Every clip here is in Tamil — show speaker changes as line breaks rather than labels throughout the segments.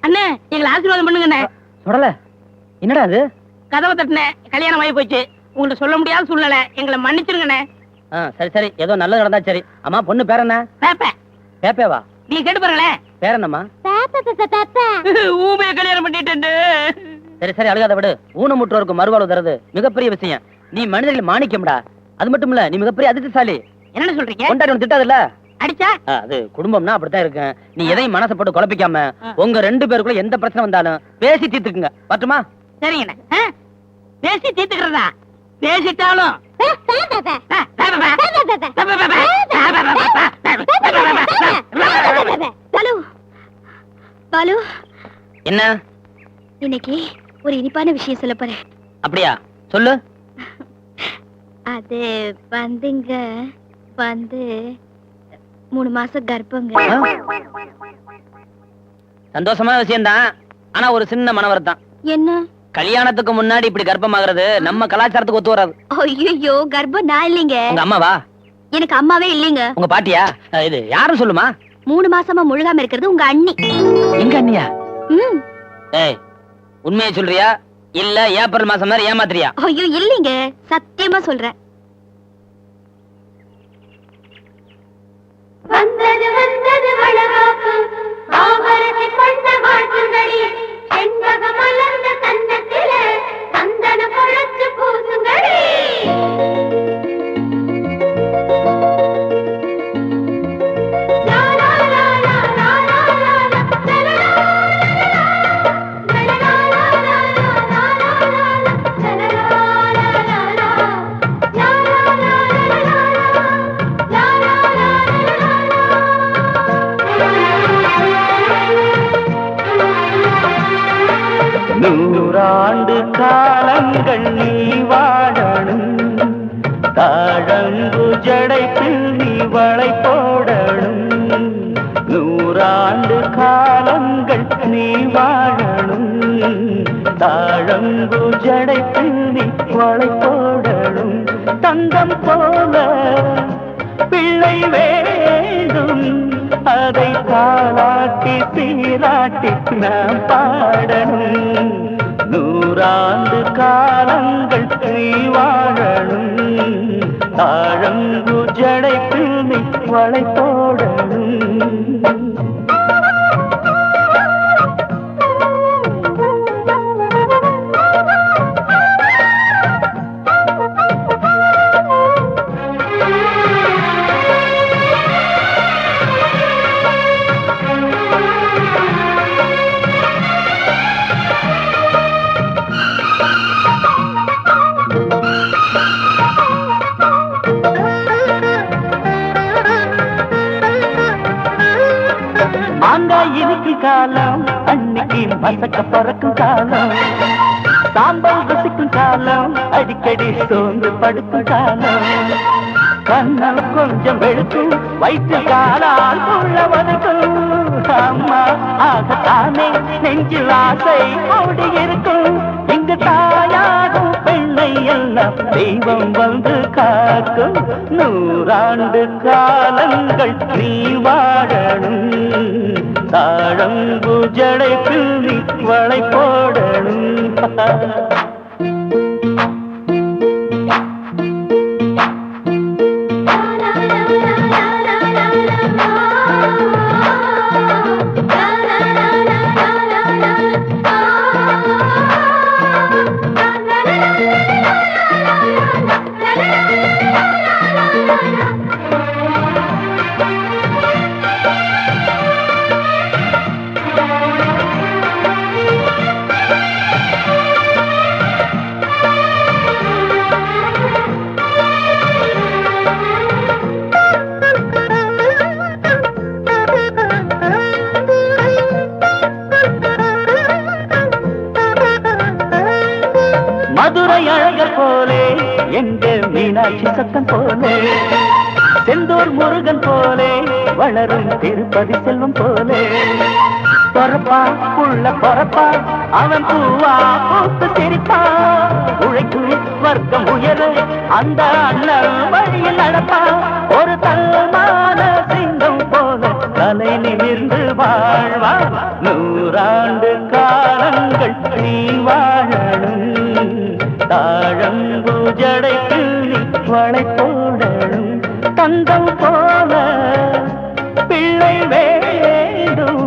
அண்ணே எங்களை ஆசீர்வாதம் பண்ணுங்கண்ணே.
சொல்லல என்னடா அது?
கதவை தட்டினே, கல்யாணம் ஆகி போச்சு. உங்கள்ட்ட சொல்ல முடியாத சூழ்நிலை, எங்களை மன்னிச்சிருங்கண்ணே.
சரி சரி, ஏதோ நல்லது நடந்தா சரி. அம்மா பொண்ணு பேர் என்ன?
பேப்ப.
பேப்பேவா?
நீ கேட்டு பாருங்களேன்.
பேர் என்னம்மா?
ஊமைய கல்யாணம் பண்ணிட்டு.
சரி சரி, அழுகாத விடு. ஊனமுற்றோருக்கு மறுவாழ்வு தருது மிகப்பெரிய விஷயம். நீ மனிதர்கள் மாணிக்கம்டா. அது மட்டும் இல்ல, நீ மிகப்பெரிய அதிர்ஷ்டசாலி.
என்ன சொல்றீங்க?
கொண்டாடி ஒன்று திட்டாதுல்ல?
அடிச்சா
அது குடும்பம்னா அப்படித்தான் இருக்கு. நீ எதையும் மனசை போட்டு குழப்பிக்காம உங்க 2 பேருக்குள்ள எந்த பிரச்சனை வந்தாலும் பேசி தீர்த்துக்குங்க. பட்டுமா?
சரிங்கண்ணே. பேசி தீர்த்துக்கிறதா? பேசிட்டாலும்
பாலு,
என்ன
இன்னைக்கு ஒரு இனிப்பான விஷயம் சொல்ல போறேன்.
அப்படியா? சொல்லு.
அது வந்துங்க 3 மாசம் கர்ப்பங்க.
சந்தோஷமான விஷயம்தான். ஆனா ஒரு சின்ன மன வருத்தம்.
என்ன?
கல்யாணத்துக்கு முன்னாடி இப்படி கர்ப்பமாகிறது நம்ம கலாச்சாரத்துக்கு ஒத்து வராது.
ஐயோ, கர்ப்பம் நான் இல்லைங்க.
உங்க அம்மாவா?
எனக்கு அம்மாவே இல்லைங்க.
உங்க பாட்டியா? இது யாரும் சொல்லுமா?
3 மாசமா முழுகாம இருக்கிறது உங்க அண்ணி.
எங்க அண்ணியா? ஏய், உண்மையை சொல்றியா இல்ல ஏப்ரல் மாசம் மாதிரி ஏமாத்துறியா?
ஐயோ இல்லைங்க, சத்தியமா சொல்றேன். வந்தது வந்தது வளகாப்பு, ஆபரணி கொண்ட வாழ்த்துங்களே, செண்பக மலர்ந்த கன்னத்திலே சந்தன குழச்சு பூசுங்களே.
நூறாண்டு காலங்கள் நீ வாழணும், தாழங்கு ஜடைப்பில் நீ வளை போடணும். நூறாண்டு காலங்கள் நீ வாழணும், தாழங்கு ஜடைப்பில் நீ வளை போடணும். தங்கம் போல பிள்ளை வேண்டும், அதை தாளாட்டி சீராட்டி நாம் பாடணும். நூறாண்டு காலங்கள் நீ வாழணும், தாழங்கு ஜடைப்பில் நீ வளை போடணும். மாங்காய் இனிக்கும் காலம், அன்னைக்கு மசக்க பறக்கும் காலம், சாம்பல் ருசிக்கும் காலம், அடிக்கடி சோர்ந்து படுக்கும் காலம், கண்ணல் கொஞ்சம் வெளுக்கும் வயிற்று காலால் உள்ள வதக்கும். அம்மா ஆகத்தானே நெஞ்சில் ஆசை ஓடி இருக்கும். இங்கு தாயாகும் பெண்ணை எல்லாம் தெய்வம் வந்து காக்கும். நூறாண்டு காலங்கள் நீ வாழணும், தாழங்கு ஜடைப்பில் நீ வளை போடணும். மதுரை அழகர் போலே, எங்க மீனாட்சி சத்தம் போலே, செந்தூர் முருகன் போலே, வளரும் திருப்பதி செல்வம் போலே, பொறப்பா உள்ள பொறப்பா அவன் பூவா பூத்து சிரிப்பா. உழைக்கும் வர்க்கம் உயர அந்த அண்ணன் வழியில் நடப்பா. ஒரு தங்கமான சிங்கம் போல தலை நிமிர்ந்து வாழ்வார் 100 ஆண்டு காலங்கள் நீ வாழணும் தாழம்பூ ஜடைக்கு நீ வளை போடணும் தந்தம் போல பிள்ளை வேண்டும்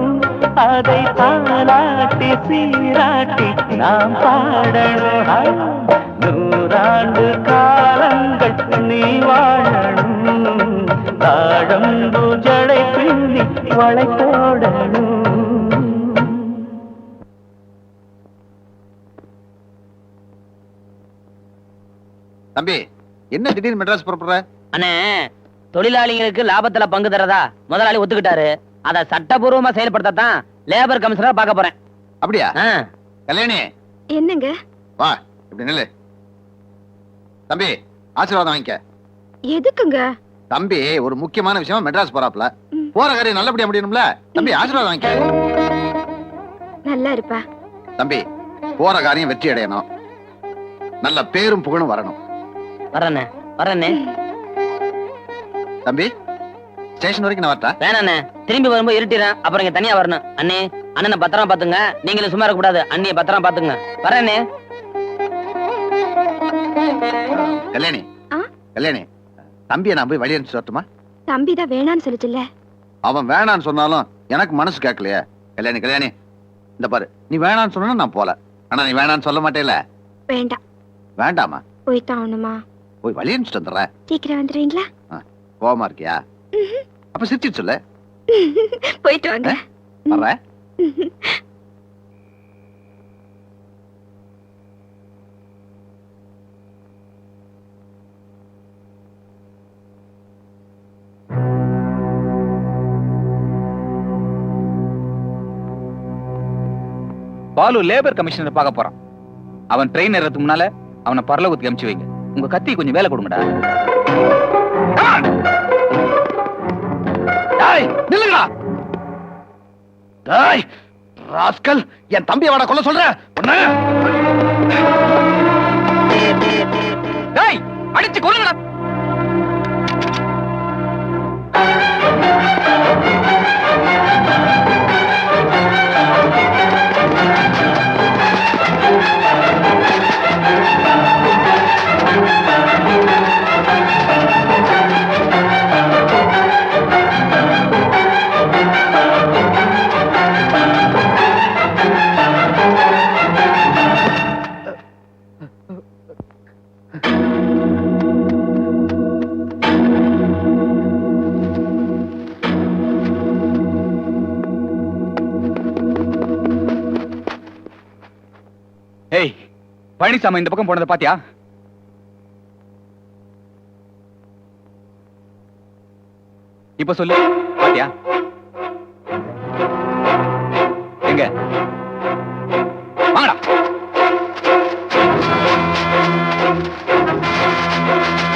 அதை தாலாட்டி சீராட்டி நாம் பாடணும் 100 ஆண்டு காலங்கள் நீ வாழணும் தாழம்பூ ஜடைக்கு நீ வளை போடணும்.
தம்பி என்ன திடீர்னு மெட்ராஸ் புறப்படுற?
அண்ணே, தொழிலாளிகளுக்கு லாபத்துல பங்கு தரதா முதலாளி ஒத்துக்கிட்டாரு. அத சட்டபூர்வமா செயல்படுத்தத்தான் லேபர் கமிஷனரா பார்க்க போறேன்.
அப்படியா?
ஆ.
கல்யாணி
என்னங்க?
வா, இப்படி நில்லு. தம்பி ஆசீர்வாதம் வாங்கிக்க.
எதுக்குங்க?
தம்பி ஒரு முக்கியமான விஷயமா மெட்ராஸ் போறாப்ல. போற காரியம் நல்லபடியா முடியணும்ல. தம்பி ஆசீர்வாதம் வாங்கிக்க.
நல்லா இருப்பா.
தம்பி போற காரியம் வெற்றி அடையணும். நல்ல பேரும் புகழும் வரணும்.
வரண்ணே, வரண்ணே.
தம்பி ஸ்டேஷன் வரைக்கும் நான் வரட்டா?
வேணாண்ணே, திரும்பி வரும்போது இருட்டிறேன். அப்புறம் இங்க தனியா வரணும். அண்ணே, அண்ணனை பத்திரமா பாத்துங்க. நீங்களும் சும்மா இருக்க கூடாது. அண்ணியை பத்திரமா பாத்துங்க. வரண்ணே.
கல்யாணி கல்யாணி, தம்பியை நான் போய் வழி அனுப்பிச்சு வரட்டுமா?
தம்பிதான் வேணான்னு சொல்லிச்சுல்ல.
அவன் வேணான்னு சொன்னாலும் எனக்கு மனசு கேட்கலையே. கல்யாணி கல்யாணி, இந்த பாரு, நீ வேணான்னு சொன்னா நான் போல. ஆனா நீ வேணான்னு சொல்ல மாட்டேல.
வேண்டாம்.
வேண்டாமா?
போய்தான் ஆகணுமா?
போய் வழி அனுப்பிச்சுட்டு வந்துடுறேன்.
சீக்கிரம் வந்துடுவீங்களா?
கோவமா இருக்கியா? அப்ப சிரிச்சிட்டு சொல்லு.
போயிட்டு வாங்க.
வர்றேன்.
பாலு லேபர் கமிஷனர் பார்க்க போறான். அவன் ட்ரெயின் ஏறதுக்கு முன்னால அவனை பரலோகத்துக்கு அனுப்பிச்சு வைங்க. உங்க கத்தி கொஞ்சம் வேலை கொடுங்கடா.
நில்லுங்களா. டேய் ராஸ்கல், என் தம்பியை வாடா கொல்ல சொல்ற.
டேய் அடிச்சு கொல்லுங்கடா. ஏய், பழனிசாமி இந்த பக்கம் போனதை பாத்தியா? இப்ப சொல்லு, பாத்தியா? எங்க வாங்கடா.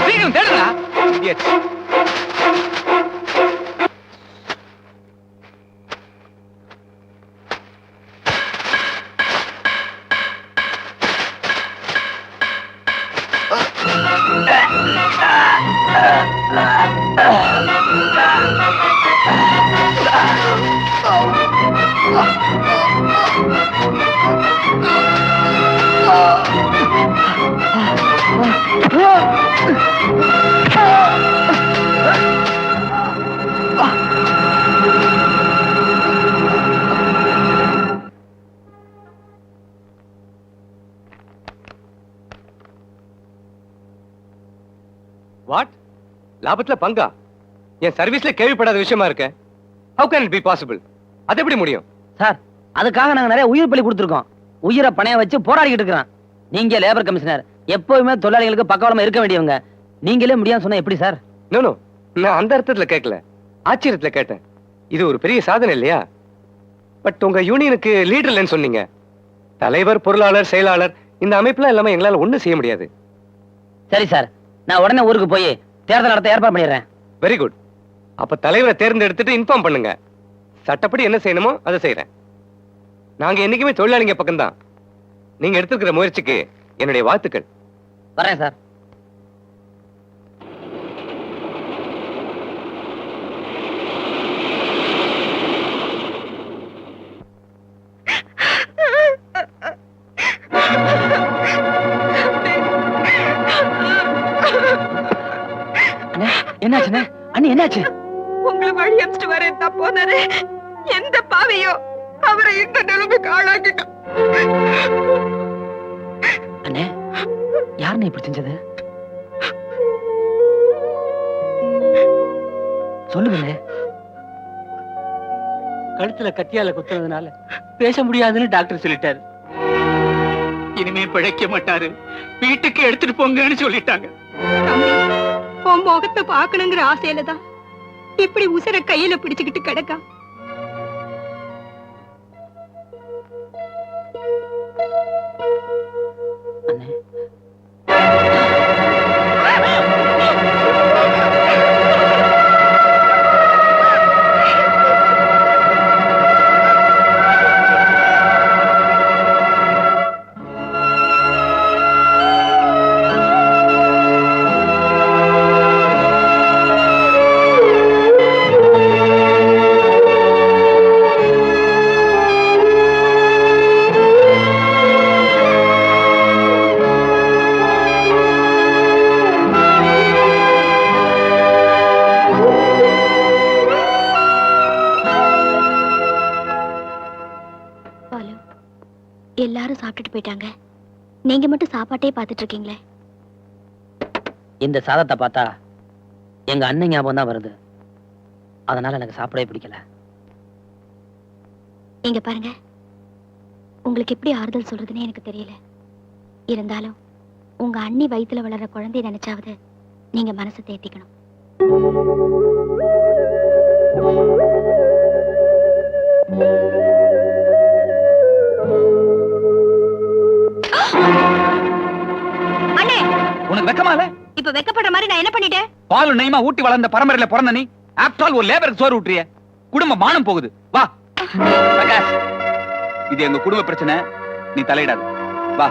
சீக்கிரம் தேடுடா. Idiots.
வாட்? லாபத்துல பங்கா? என் சர்வீஸ்ல கேள்விப்படாத விஷயமா இருக்க. How can it be possible? அது எப்படி முடியும்?
சார், அதுக்காக நாங்க நிறைய உயிர் பலி கொடுத்திருக்கோம். உயிரை பணைய வச்சு போராடிக்கிட்டு இருக்கிறோம். நீங்க லேபர் கமிஷனர், எப்பவுமே தொழிலாளிகளுக்கு பக்கவலமா இருக்க வேண்டியவங்க. நீங்களே முடியாம சொன்னா எப்படி சார்?
நோ நோ, நான் அந்த அர்த்தத்துல கேட்கல, ஆச்சரியத்துல கேட்டேன். இது ஒரு பெரிய சாதனை இல்லையா? பட் உங்க யூனியனுக்கு லீடர் இல்லைன்னு சொன்னீங்க. தலைவர், பொருளாளர், செயலாளர், இந்த அமைப்புலாம் இல்லாம எங்களால ஒண்ணும் செய்ய முடியாது.
சரி சார், நான் உடனே ஊருக்கு போய் தேர்தல் நடத்த ஏற்பாடு பண்ணிடுறேன்.
Very good. அப்ப தலைவரை தேர்ந்தெடுத்துட்டு இன்ஃபார்ம் பண்ணுங்க. சட்டப்படி என்ன செய்யணுமோ அதை செய்யறேன். நாங்க என்னைக்குமே தொழிலாளிங்க பக்கம்தான். நீங்க எடுத்துக்கிற முயற்சிக்கு என்னுடைய வாழ்த்துக்கள்.
வரேன் சார். என்னாச்சுண்ணே? அண்ணி என்னாச்சு?
உங்களை வழி அமிச்சிட்டு வரேன் தான் போனாரு. எந்த பாவையோ அவரை இந்த நிலைமைக்கு ஆளாக்கிட்டான்.
அண்ணே, யாருண்ணே இப்படி செஞ்சது? சொல்லுங்கண்ணே.
கழுத்துல கத்தியால குத்துறதுனால பேச முடியாதுன்னு டாக்டர் சொல்லிட்டாரு. இனிமே பிழைக்க மாட்டாரு, வீட்டுக்கு எடுத்துட்டு போங்கன்னு சொல்லிட்டாங்க.
தம்பி, உன் முகத்தை பாக்கணுங்கிற ஆசையில தான் இப்படி உசுர கையில பிடிச்சுக்கிட்டு கிடக்கா.
அண்ணே,
பாலு, எல்லாரும் சாப்பிட்டுட்டு போயிட்டாங்க. நீங்க மட்டும் சாப்பாட்டே பார்த்துட்டு இருக்கீங்களே.
இந்த சாதத்தை பார்த்தா எங்க அண்ணன் ஞாபகம் தான் வருது. அதனால எனக்கு சாப்பிடவே பிடிக்கல.
இங்க பாருங்க, உங்களுக்கு எப்படி ஆறுதல் சொல்றதுன்னே எனக்கு தெரியல. இருந்தாலும் உங்க அண்ணி வயித்துல வளர்ற குழந்தைய நினைச்சாவது நீங்க மனசை தேத்திக்கணும்.
அண்ணே,
உனக்கு வெக்கமா இல்ல?
இப்ப வெக்கப்படுற மாதிரி நான் என்ன பண்ணிட்டேன்?
பாலும் நெய்மா ஊட்டி வளர்ந்த பரம்பரையில பிறந்த நீ ஆஃப்டர் ஆல் ஒரு லேபருக்கு சோறு ஊட்டுறிய. குடும்ப மானம் போகுது. வா பிரகாஷ், இது எங்க குடும்ப பிரச்சனை, நீ தலையிடாத. வா.